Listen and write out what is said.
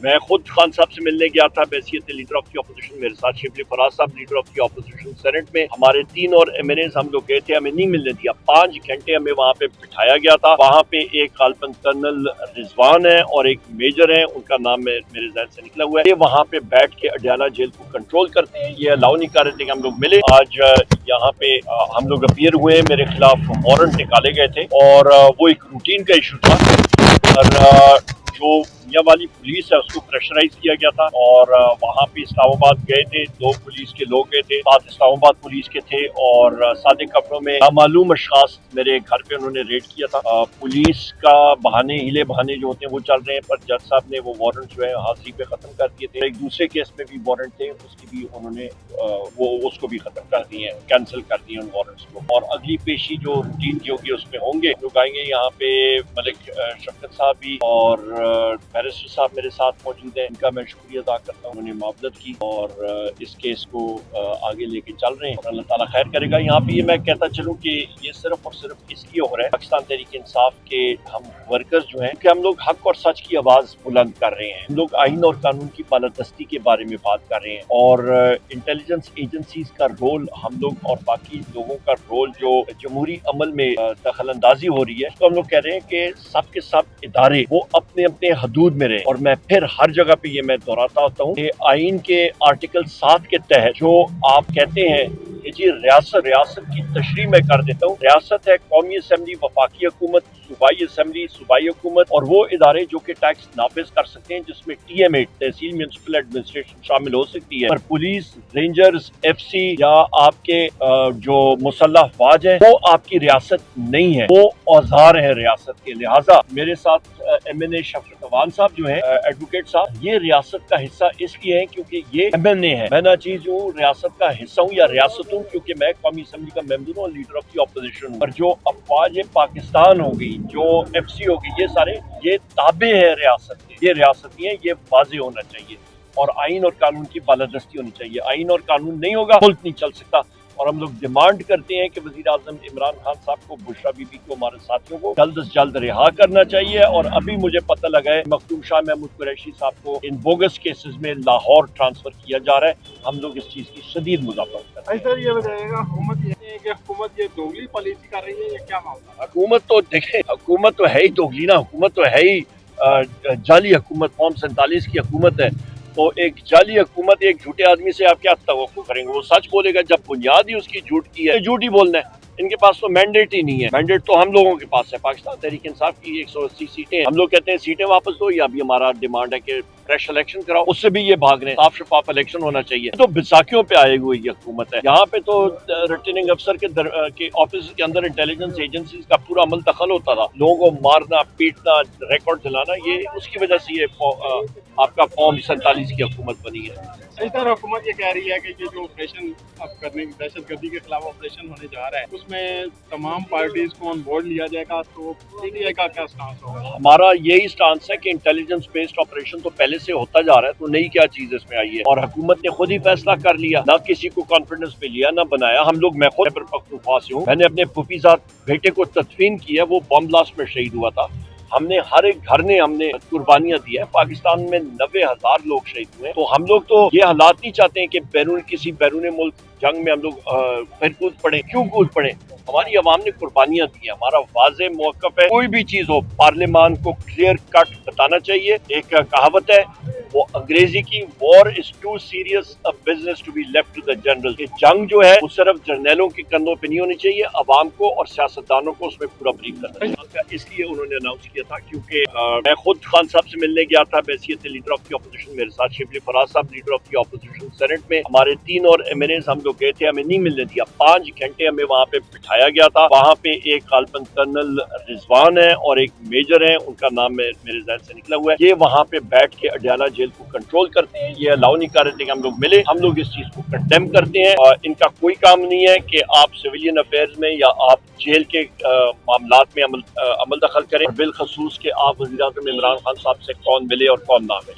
میں خود خان صاحب سے ملنے گیا تھا بحیثیت لیڈر آف دی اپوزیشن، میرے ساتھ شبلی فراز صاحب leader of the opposition senate میں، ہمارے 3 اور ایم این ایز ہم لوگ گئے تھے، ہمیں نہیں ملنے دیا، 5 گھنٹے ہمیں وہاں پہ بٹھایا گیا تھا۔ وہاں پہ ایک غالباً کرنل رضوان ہے اور ایک میجر ہے، ان کا نام میرے ذہن سے نکلا ہوا ہے، یہ وہاں پہ بیٹھ کے اڈیالہ جیل کو کنٹرول کرتے ہیں، یہ الاؤ نہیں کر رہے تھے کہ ہم لوگ ملے۔ آج یہاں پہ ہم لوگ اپیئر ہوئے، میرے خلاف وارنٹ نکالے گئے تھے اور وہ ایک روٹین کا ایشو تھا، اور جو میاں والی پولیس ہے اس کو پریشرائز کیا گیا تھا، اور وہاں پہ اسلام آباد گئے تھے، 2 پولیس کے لوگ گئے تھے، 7 اسلام آباد پولیس کے تھے، اور سادے کپڑوں میں نامعلوم اشخاص میرے گھر پہ انہوں نے ریڈ کیا تھا۔ پولیس کا بہانے ہیلے بہانے جو ہوتے ہیں وہ چل رہے ہیں، پر جج صاحب نے وہ وارنٹ جو ہے حاضری پہ ختم کر دیے تھے۔ ایک دوسرے کیس میں بھی وارنٹ تھے، اس کی بھی انہوں نے اس کو بھی ختم کر دیے ہیں، کینسل کر دیے ان وارنٹس کو، اور اگلی پیشی جو روٹین کی ہوگی اس میں ہوں گے لوگ آئیں گے۔ یہاں پہ ملک شفقت صاحب بھی اور بیرسٹر صاحب میرے ساتھ موجود ہیں، ان کا میں شکریہ ادا کرتا ہوں، انہوں نے معاونت کی اور اس کیس کو آگے لے کے چل رہے ہیں، اور اللہ تعالیٰ خیر کرے گا۔ یہاں پہ یہ میں کہتا چلوں کہ یہ صرف اور صرف اس لیے ہو رہا ہے، پاکستان تحریک انصاف کے ہم ورکرز جو ہیں، کہ ہم لوگ حق اور سچ کی آواز بلند کر رہے ہیں، ہم لوگ آئین اور قانون کی بالادستی کے بارے میں بات کر رہے ہیں، اور انٹیلیجنس ایجنسیز کا رول، ہم لوگ اور باقی لوگوں کا رول جو جمہوری عمل میں دخل اندازی ہو رہی ہے، تو ہم لوگ کہہ رہے ہیں کہ سب کے سب ادارے وہ اپنے اپنے حدود میں رہے، اور میں پھر ہر جگہ پہ یہ میں دہراتا ہوتا ہوں کہ آئین کے آرٹیکل 7 کے تحت جو آپ کہتے ہیں کہ جی ریاست کی تشریح میں کر دیتا ہوں، ریاست ہے قومی اسمبلی، وفاقی حکومت، صوبائی اسمبلی، صوبائی حکومت، اور وہ ادارے جو کہ ٹیکس نافذ کر سکتے ہیں، جس میں ٹی ایم اے تحصیل میونسپل ایڈمنسٹریشن شامل ہو سکتی ہے، پر پولیس، رینجرز، ایف سی یا آپ کے جو مسلح افواج ہیں وہ آپ کی ریاست نہیں ہے، وہ اوزار ہیں ریاست کے۔ لہٰذا میرے ساتھ ایم این اے شفقت عوان صاحب جو ہیں، ایڈوکیٹ صاحب، یہ ریاست کا حصہ اس لیے ہیں کیونکہ یہ ایم این اے ہے، میں نہ چیز ہوں ریاست کا حصہ ہوں یا ریاست ہوں کیونکہ میں قومی اسمبلی کا ممبر ہوں، لیڈر آف دی اپوزیشن ہوں، اور جو افواج پاکستان ہوگی، جو ایف سی ہوگی، یہ سارے یہ تابع ہیں ریاست کے، یہ ریاستی ہیں، یہ واضح ہونا چاہیے، اور آئین اور قانون کی بالادستی ہونی چاہیے۔ آئین اور قانون نہیں ہوگا ملک نہیں چل سکتا، اور ہم لوگ ڈیمانڈ کرتے ہیں کہ وزیر اعظم عمران خان صاحب کو، بشرا بی بی کو، ہمارے ساتھیوں کو جلد از جلد رہا کرنا چاہیے، اور ابھی مجھے پتہ لگا ہے مخدوم شاہ محمود قریشی صاحب کو ان بوگس کیسز میں لاہور ٹرانسفر کیا جا رہا ہے، ہم لوگ اس چیز کی شدید مذاکرات کرتے ہیں۔ سر یہ بتائیے گا، حکومت یہ دوگلی پالیسی کر رہی ہے یا کیا معاملہ؟ حکومت تو دیکھیں، حکومت تو ہے ہی دوگلی نا، حکومت تو ہے ہی جعلی حکومت، فارم 47 کی حکومت ہے، تو ایک جعلی حکومت ایک جھوٹے آدمی سے آپ کیا توقع کریں گے؟ وہ سچ بولے گا جب بنیاد ہی اس کی جھوٹ کی ہے، جھوٹ ہی بولنا ہے۔ ان کے پاس تو مینڈیٹ ہی نہیں ہے، مینڈیٹ تو ہم لوگوں کے پاس ہے، پاکستان تحریک انصاف کی 180 سیٹیں ہیں، ہم لوگ کہتے ہیں سیٹیں واپس دو، یا بھی ہمارا ڈیمانڈ ہے کہ فریش الیکشن کراؤ، اس سے بھی یہ بھاگ رہے ہیں، صاف شفاف الیکشن ہونا چاہیے۔ تو بیساکھیوں پہ آئے ہوئی یہ حکومت ہے، یہاں پہ تو ریٹرننگ افسر کے آفس کے اندر انٹیلیجنس ایجنسیز کا پورا عمل دخل ہوتا تھا، لوگوں کو مارنا، پیٹنا، ریکارڈ دلانا، یہ اس کی وجہ سے یہ آپ کا فارم 47 کی حکومت بنی ہے۔ اس طرح حکومت یہ کہہ رہی ہے کہ یہ جو آپریشن اب کرنے دہشت گردی کے خلاف آپریشن ہونے جا رہا ہے، اس میں تمام پارٹیز کو آن بورڈ لیا جائے گا، تو پی ٹی آئی کا کیا سٹانس ہوگا؟ ہمارا یہی سٹانس ہے کہ انٹیلیجنس بیسڈ آپریشن تو پہلے سے ہوتا جا رہا ہے، تو نئی کیا چیز اس میں آئی ہے، اور حکومت نے خود ہی فیصلہ کر لیا، نہ کسی کو کانفیڈنس پہ لیا، نہ بنایا۔ ہم لوگ، میں خود خیبر پختونخوا سے ہوں، میں نے اپنے پھوپھیزاد بیٹے کو تدفین کیا، وہ بم بلاسٹ میں شہید ہوا تھا، ہم نے ہر ایک گھر نے ہم نے قربانیاں دی ہیں، پاکستان میں 90,000 لوگ شہید ہوئے، تو ہم لوگ تو یہ حالات نہیں چاہتے ہیں کہ کسی بیرون ملک جنگ میں ہم لوگ پھر کود پڑے۔ کیوں کود پڑے؟ ہماری عوام نے قربانیاں دی ہیں، ہمارا واضح موقف ہے، کوئی بھی چیز ہو پارلیمان کو کلیئر کٹ بتانا چاہیے۔ ایک کہاوت ہے وہ انگریزی کی، war is too serious a business to be left to the general, کہ جنگ جو ہے وہ صرف جرنیلوں کے کندھوں پہ نہیں ہونی چاہیے، عوام کو اور سیاستدانوں کو اس میں پورا بریف کرنا چاہیے۔ اس لیے انہوں نے اناؤنس کیا تھا، کیونکہ میں خود خان صاحب سے ملنے گیا تھا بحیثیت لیڈر آف دی اپوزیشن، میرے ساتھ شبلی فراز صاحب leader of the opposition senate میں، ہمارے 3 اور ایم این ایز ہم لوگ گئے تھے، ہمیں نہیں ملنے دیا، 5 گھنٹے ہمیں وہاں پہ بٹھایا گیا تھا۔ وہاں پہ ایک غالباً کرنل رضوان ہے اور ایک میجر ہے، ان کا نام میرے ذہن سے نکلا ہوا ہے، یہ وہاں پہ بیٹھ کے اڈیالہ جیل کو کنٹرول کرتے ہیں، یہ الاؤ نہیں کر رہے تھے کہ ہم لوگ ملے، ہم لوگ اس چیز کو کنڈیم کرتے ہیں، اور ان کا کوئی کام نہیں ہے کہ آپ سویلین افیئرز میں یا آپ جیل کے معاملات میں عمل دخل کریں، اور بالخصوص کہ آپ وزیر اعظم عمران خان صاحب سے کون ملے اور کون نہ ملے۔